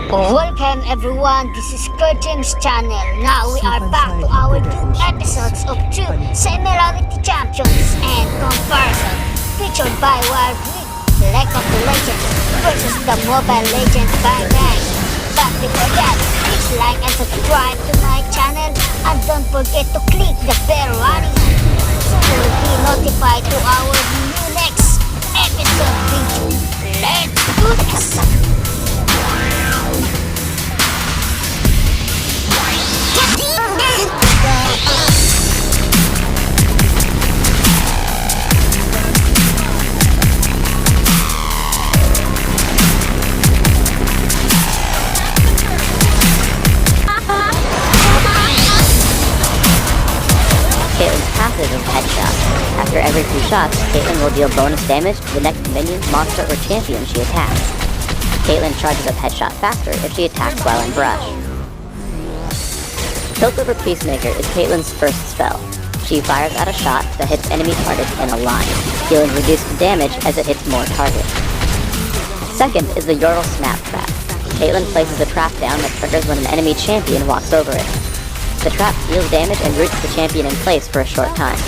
Welcome everyone, this is Kerjims channel. Now we are back to our new episodes of two semi-reality champions and comparison featured by Wild League of the Legends versus the Mobile Legends Bang Bang. But before that, please like and subscribe to my channel and don't forget to click the bell icon so you will be notified to our new next episode video. Let's do this! Caitlyn's passive is headshot. After every few shots, Caitlyn will deal bonus damage to the next minion, monster, or champion she attacks. Caitlyn charges up headshot faster if she attacks while in brush. Piltover Peacemaker is Caitlyn's first spell. She fires out a shot that hits enemy targets in a line, dealing reduced damage as it hits more targets. Second is the Yordle Snap Trap. Caitlyn places a trap down that triggers when an enemy champion walks over it. The trap deals damage and roots the champion in place for a short time.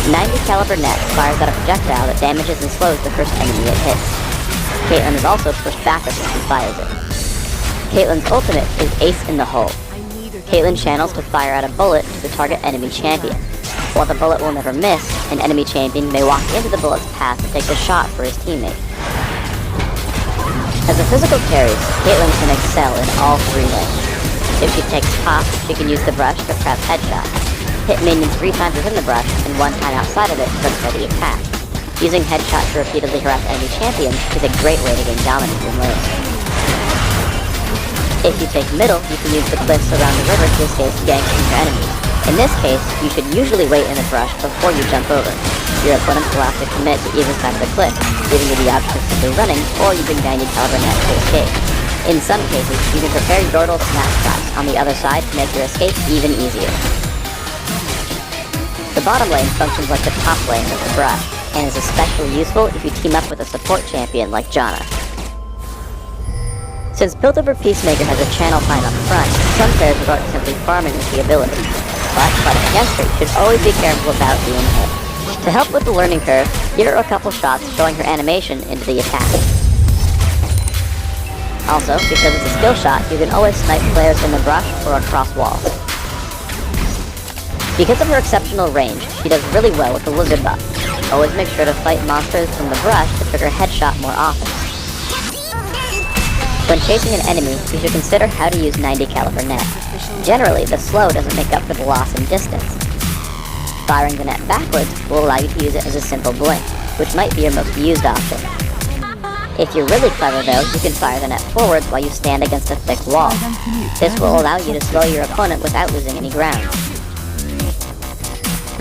90 caliber net fires out a projectile that damages and slows the first enemy it hits. Caitlyn is also pushed backwards when she fires it. Caitlyn's ultimate is Ace in the Hole. Caitlyn channels to fire out a bullet to the target enemy champion. While the bullet will never miss, an enemy champion may walk into the bullet's path to take the shot for his teammate. As a physical carry, Caitlyn can excel in all three lanes. If she takes top, she can use the brush to prep headshot, hit minions 3 times within the brush and 1 time outside of it for a steady attack. Using headshot to repeatedly harass enemy champions is a great way to gain dominance in lane. If you take middle, you can use the cliffs around the river to escape ganks from your enemies. In this case, you should usually wait in the brush before you jump over. Your opponents will have to commit to either side of the cliff, leaving you the option of simply running or using 90 caliber net to escape. In some cases, you can prepare Yordle Snap Traps on the other side to make your escape even easier. The bottom lane functions like the top lane of the brush, and is especially useful if you team up with a support champion like Janna. Since Piltover Peacemaker has a channel pine on the front, some players resort to simply farming with the ability. But fighting against her, you should always be careful about being hit. To help with the learning curve, give her a couple shots showing her animation into the attack. Also, because it's a skill shot, you can always snipe players in the brush or across walls. Because of her exceptional range, she does really well with the lizard buff. Always make sure to fight monsters from the brush to trigger headshot more often. When chasing an enemy, you should consider how to use 90 caliber net. Generally, the slow doesn't make up for the loss in distance. Firing the net backwards will allow you to use it as a simple blink, which might be your most used option. If you're really clever though, you can fire the net forwards while you stand against a thick wall. This will allow you to slow your opponent without losing any ground.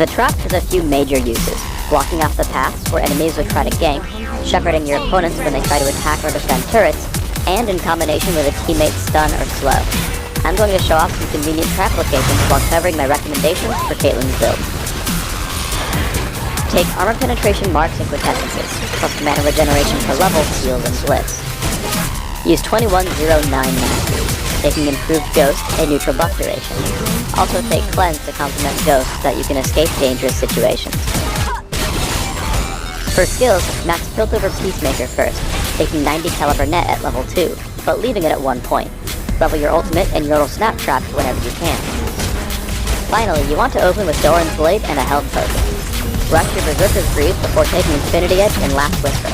The trap has a few major uses: blocking off the paths where enemies would try to gank, shepherding your opponents when they try to attack or defend turrets, and in combination with a teammate's stun or slow. I'm going to show off some convenient trap locations while covering my recommendations for Caitlyn's build. Take armor penetration marks and quintessences, plus mana regeneration per level, heals, and blitz. Use 2109 mastery, taking improved ghost and neutral buff duration. Also take cleanse to complement ghost so that you can escape dangerous situations. For skills, max Piltover Peacemaker first, taking 90 caliber net at level 2, but leaving it at 1 point. Level your ultimate and Yordle Snap Trap whenever you can. Finally, you want to open with Doran's Blade and a health potion. Rush your Berserker's Greaves before taking Infinity Edge and Last Whisper.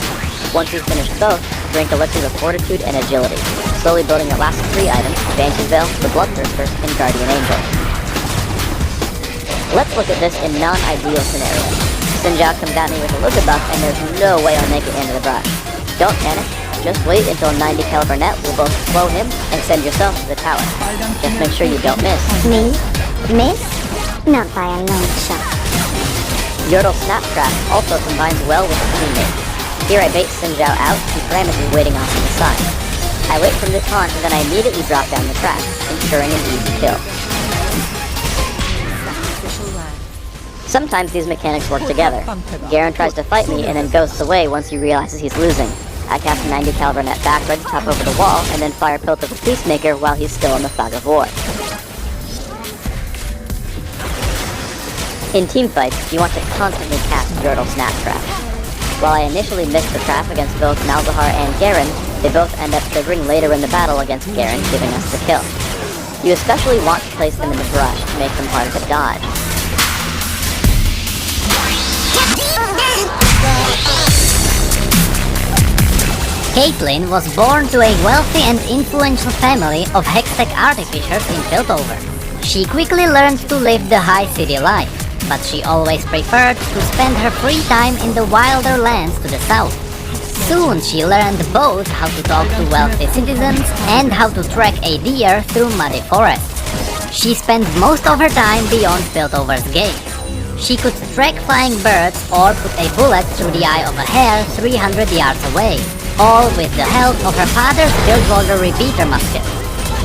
Once you've finished both, drink Elixirs of Fortitude and Agility, slowly building your last 3 items, Vantage Veil, the Bloodthirster, and Guardian Angel. Let's look at this in non-ideal scenarios. Xin Zhao comes at me with a lizard buff and there's no way I'll make it into the brush. Don't panic, just wait until 90 caliber net will both slow him and send yourself to the tower. Just make sure you don't miss. Me? Miss? Not by a long shot. Yordle Snap Trap also combines well with the teammate. Here I bait Xin Zhao out and Kerjims is waiting off to the side. I wait for the taunt and then I immediately drop down the trap, ensuring an easy kill. Sometimes these mechanics work together. Garen tries to fight me and then ghosts away once he realizes he's losing. I cast a 90 caliber net backwards, hop over the wall, and then fire Piltover Peacemaker while he's still in the fog of war. In teamfights, you want to constantly cast Yordle Snap Trap. While I initially missed the trap against both Malzahar and Garen, they both end up triggering later in the battle against Garen, giving us the kill. You especially want to place them in the brush to make them harder to dodge. Caitlyn was born to a wealthy and influential family of Hextech artificers in Piltover. She quickly learned to live the high city life, but she always preferred to spend her free time in the wilder lands to the south. Soon she learned both how to talk to wealthy citizens and how to track a deer through muddy forests. She spent most of her time beyond Piltover's gates. She could track flying birds or put a bullet through the eye of a hare 300 yards away, all with the help of her father's Bilgewater repeater musket.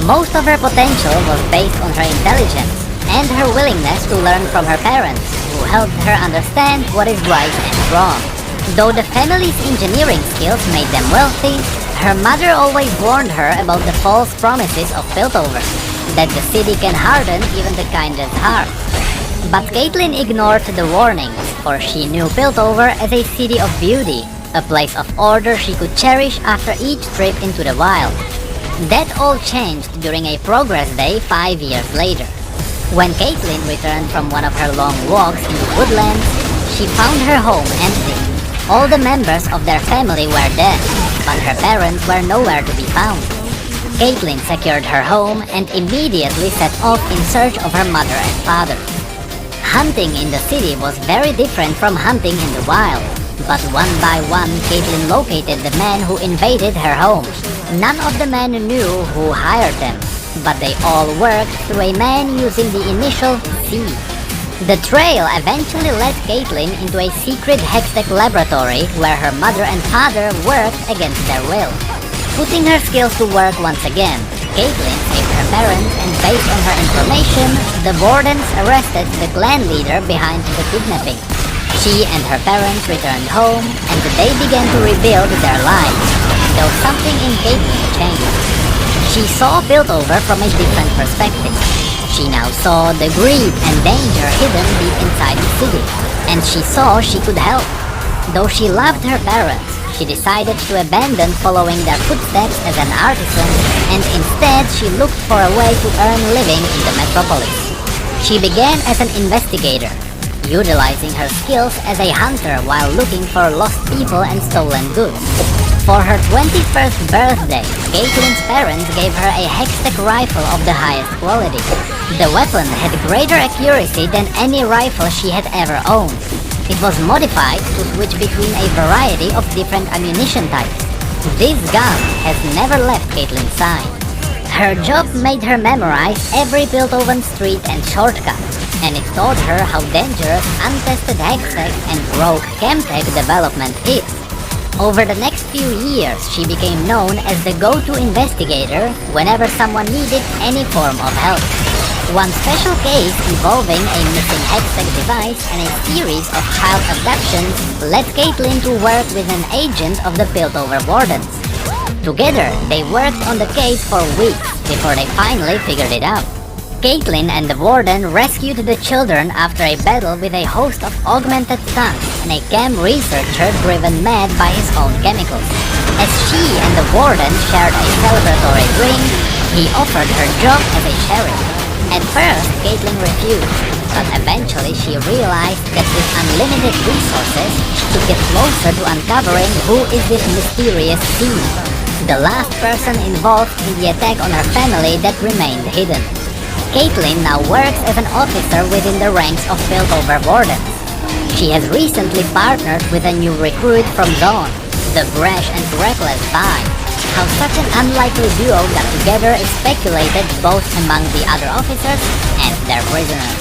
Most of her potential was based on her intelligence and her willingness to learn from her parents, who helped her understand what is right and wrong. Though the family's engineering skills made them wealthy, her mother always warned her about the false promises of Piltover, that the city can harden even the kindest heart. But Caitlyn ignored the warnings, for she knew Piltover as a city of beauty, a place of order she could cherish after each trip into the wild. That all changed during a progress day 5 years later. When Caitlyn returned from one of her long walks in the woodlands, she found her home empty. All the members of their family were dead, but her parents were nowhere to be found. Caitlyn secured her home and immediately set off in search of her mother and father. Hunting in the city was very different from hunting in the wild, but one by one Caitlyn located the men who invaded her home. None of the men knew who hired them, but they all worked through a man using the initial C. The trail eventually led Caitlyn into a secret Hextech laboratory where her mother and father worked against their will. Putting her skills to work once again, Caitlyn saved her parents, and based on her information, the Wardens arrested the clan leader behind the kidnapping. She and her parents returned home, and they began to rebuild their lives, though something in Caitlyn changed. She saw Piltover from a different perspective. She now saw the greed and danger hidden deep inside the city, and she saw she could help. Though she loved her parents, she decided to abandon following their footsteps as an artisan, and instead she looked for a way to earn living in the metropolis. She began as an investigator, utilizing her skills as a hunter while looking for lost people and stolen goods. For her 21st birthday, Caitlyn's parents gave her a Hextech rifle of the highest quality. The weapon had greater accuracy than any rifle she had ever owned. It was modified to switch between a variety of different ammunition types. This gun has never left Caitlyn's side. Her job made her memorize every Piltover street and shortcut, and it taught her how dangerous untested Hextech and rogue Chemtech development is. Over the next few years, she became known as the go-to investigator whenever someone needed any form of help. One special case involving a missing Hextech device and a series of child abductions led Caitlyn to work with an agent of the Piltover Wardens. Together, they worked on the case for weeks before they finally figured it out. Caitlyn and the Warden rescued the children after a battle with a host of augmented sons and a chem researcher driven mad by his own chemicals. As she and the Warden shared a celebratory drink, he offered her job as a sheriff. At first, Caitlyn refused, but eventually she realized that with unlimited resources, she could get closer to uncovering who is this mysterious thief, the last person involved in the attack on her family that remained hidden. Caitlyn now works as an officer within the ranks of Piltover Wardens. She has recently partnered with a new recruit from Dawn, the brash and reckless Vi. How such an unlikely duo got together is speculated both among the other officers and their prisoners.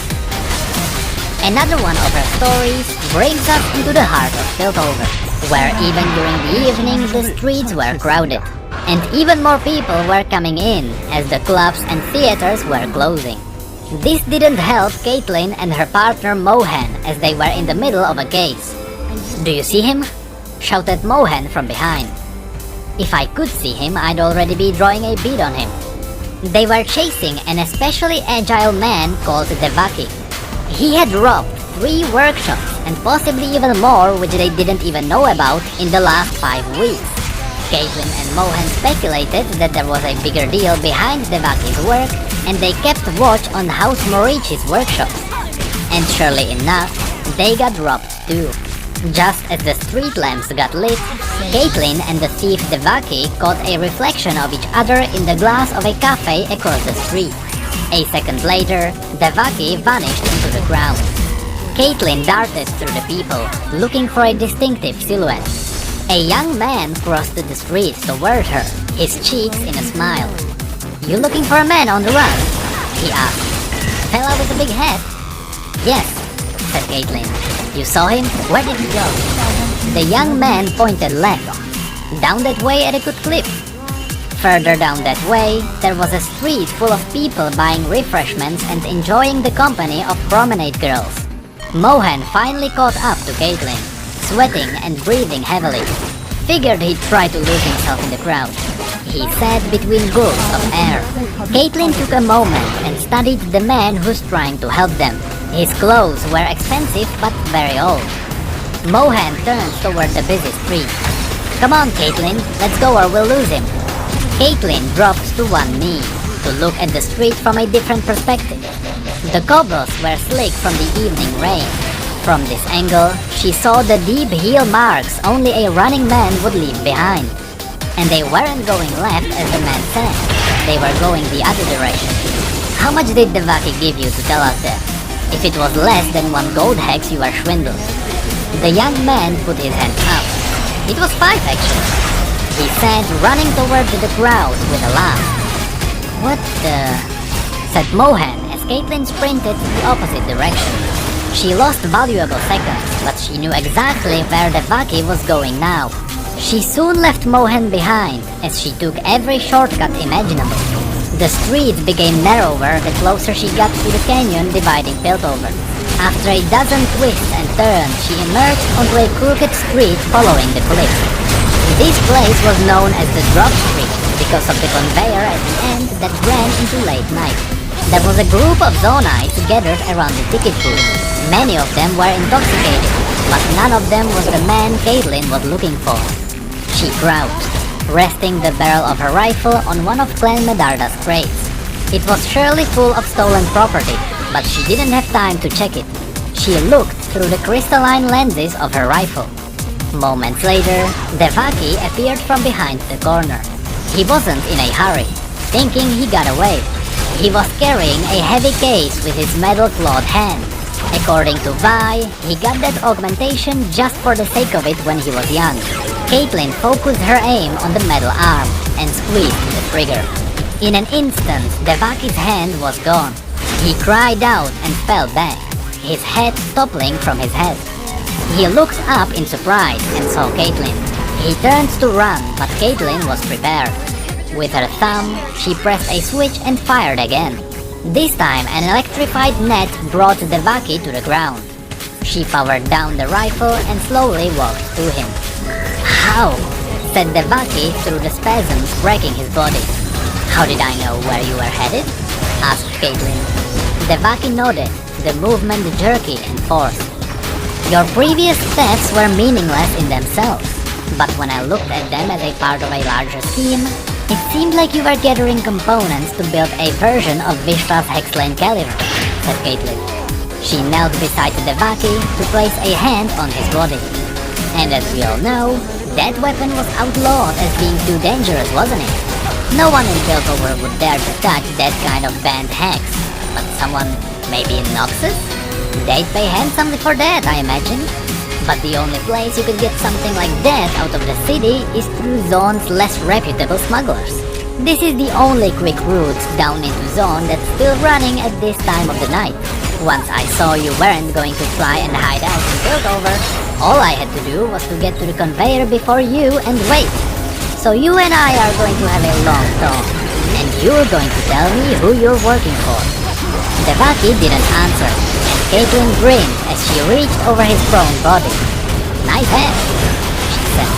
Another one of her stories brings us into the heart of Piltover, where even during the evening the streets were crowded, and even more people were coming in as the clubs and theaters were closing. This didn't help Caitlyn and her partner Mohan as they were in the middle of a case. "Do you see him?" shouted Mohan from behind. If I could see him, I'd already be drawing a bead on him. They were chasing an especially agile man called Devaki. He had robbed 3 workshops and possibly even more which they didn't even know about in the last 5 weeks. Caitlyn and Mohan speculated that there was a bigger deal behind Devaki's work, and they kept watch on House Morichi's workshops. And surely enough, they got robbed too. Just as the street lamps got lit, Caitlyn and the thief Devaki caught a reflection of each other in the glass of a cafe across the street. A second later, Devaki vanished into the crowd. Caitlyn darted through the people, looking for a distinctive silhouette. A young man crossed the street toward her, his cheeks in a smile. "You looking for a man on the run?" he asked. "Fella with a big head?" "Yes," said Caitlyn. "You saw him? Where did he go?" The young man pointed left. "Down that way at a good clip." Further down that way, there was a street full of people buying refreshments and enjoying the company of promenade girls. Mohan finally caught up to Caitlyn, sweating and breathing heavily. Figured he'd try to lose himself in the crowd. He said between gulps of air. Caitlyn took a moment and studied the man who's trying to help them. His clothes were expensive but very old. Mohan turns toward the busy street. "Come on, Caitlyn, let's go or we'll lose him." Caitlyn drops to one knee to look at the street from a different perspective. The cobbles were slick from the evening rain. From this angle, she saw the deep heel marks only a running man would leave behind. And they weren't going left as the man said. They were going the other direction. "How much did Devaki give you to tell us that? If it was less than 1 gold hex, you are swindled." The young man put his hand up. "It was 5 actually," he said, running toward the crowd with a laugh. "What the?" said Mohan as Caitlyn sprinted the opposite direction. She lost valuable seconds, but she knew exactly where Devaki was going now. She soon left Mohan behind as she took every shortcut imaginable. The street became narrower the closer she got to the canyon dividing Piltover. After a dozen twists and turns, she emerged onto a crooked street following the cliff. This place was known as the Drop Street because of the conveyor at the end that ran into late night. There was a group of Zonites gathered around the ticket booth. Many of them were intoxicated, but none of them was the man Caitlyn was looking for. She crouched, resting the barrel of her rifle on one of Clan Medarda's crates. It was surely full of stolen property, but she didn't have time to check it. She looked through the crystalline lenses of her rifle. Moments later, Devaki appeared from behind the corner. He wasn't in a hurry, thinking he got away. He was carrying a heavy case with his metal-clawed hand. According to Vi, he got that augmentation just for the sake of it when he was young. Caitlyn focused her aim on the metal arm and squeezed the trigger. In an instant, Devaki's hand was gone. He cried out and fell back, his head toppling from his head. He looked up in surprise and saw Caitlyn. He turned to run, but Caitlyn was prepared. With her thumb, she pressed a switch and fired again. This time, an electrified net brought Devaki to the ground. She powered down the rifle and slowly walked to him. "How?" said Devaki through the spasms breaking his body. "How did I know where you were headed?" asked Caitlyn. Devaki nodded, the movement jerky and forced. "Your previous thefts were meaningless in themselves, but when I looked at them as a part of a larger scheme, it seemed like you were gathering components to build a version of Vishva's Hexlane caliber," said Caitlyn. She knelt beside Devaki to place a hand on his body. And as we all know, that weapon was outlawed as being too dangerous, wasn't it? No one in Piltover would dare to touch that kind of banned hex. But someone, maybe in Noxus? They'd pay handsomely for that, I imagine. But the only place you could get something like that out of the city is through Zone's less reputable smugglers. This is the only quick route down into Zone that's still running at this time of the night. Once I saw you weren't going to try and hide out in Piltover, all I had to do was to get to the conveyor before you and wait. So you and I are going to have a long talk, and you're going to tell me who you're working for. Devaki didn't answer, and Caitlyn grinned as she reached over his prone body. "Nice head," she said.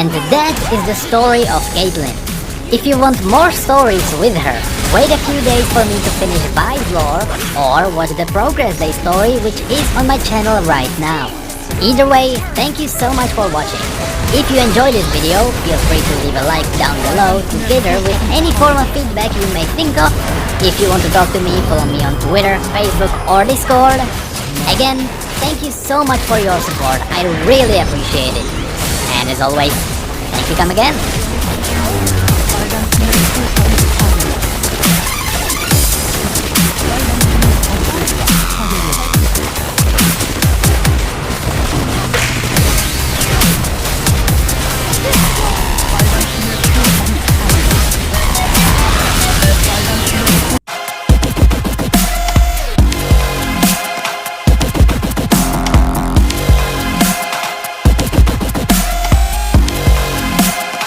And that is the story of Caitlyn. If you want more stories with her, wait a few days for me to finish Vi's lore, or watch the Progress Day story which is on my channel right now. Either way, thank you so much for watching. If you enjoyed this video, feel free to leave a like down below together with any form of feedback you may think of. If you want to talk to me, follow me on Twitter, Facebook or Discord. Again, thank you so much for your support, I really appreciate it. And as always, thank you come again.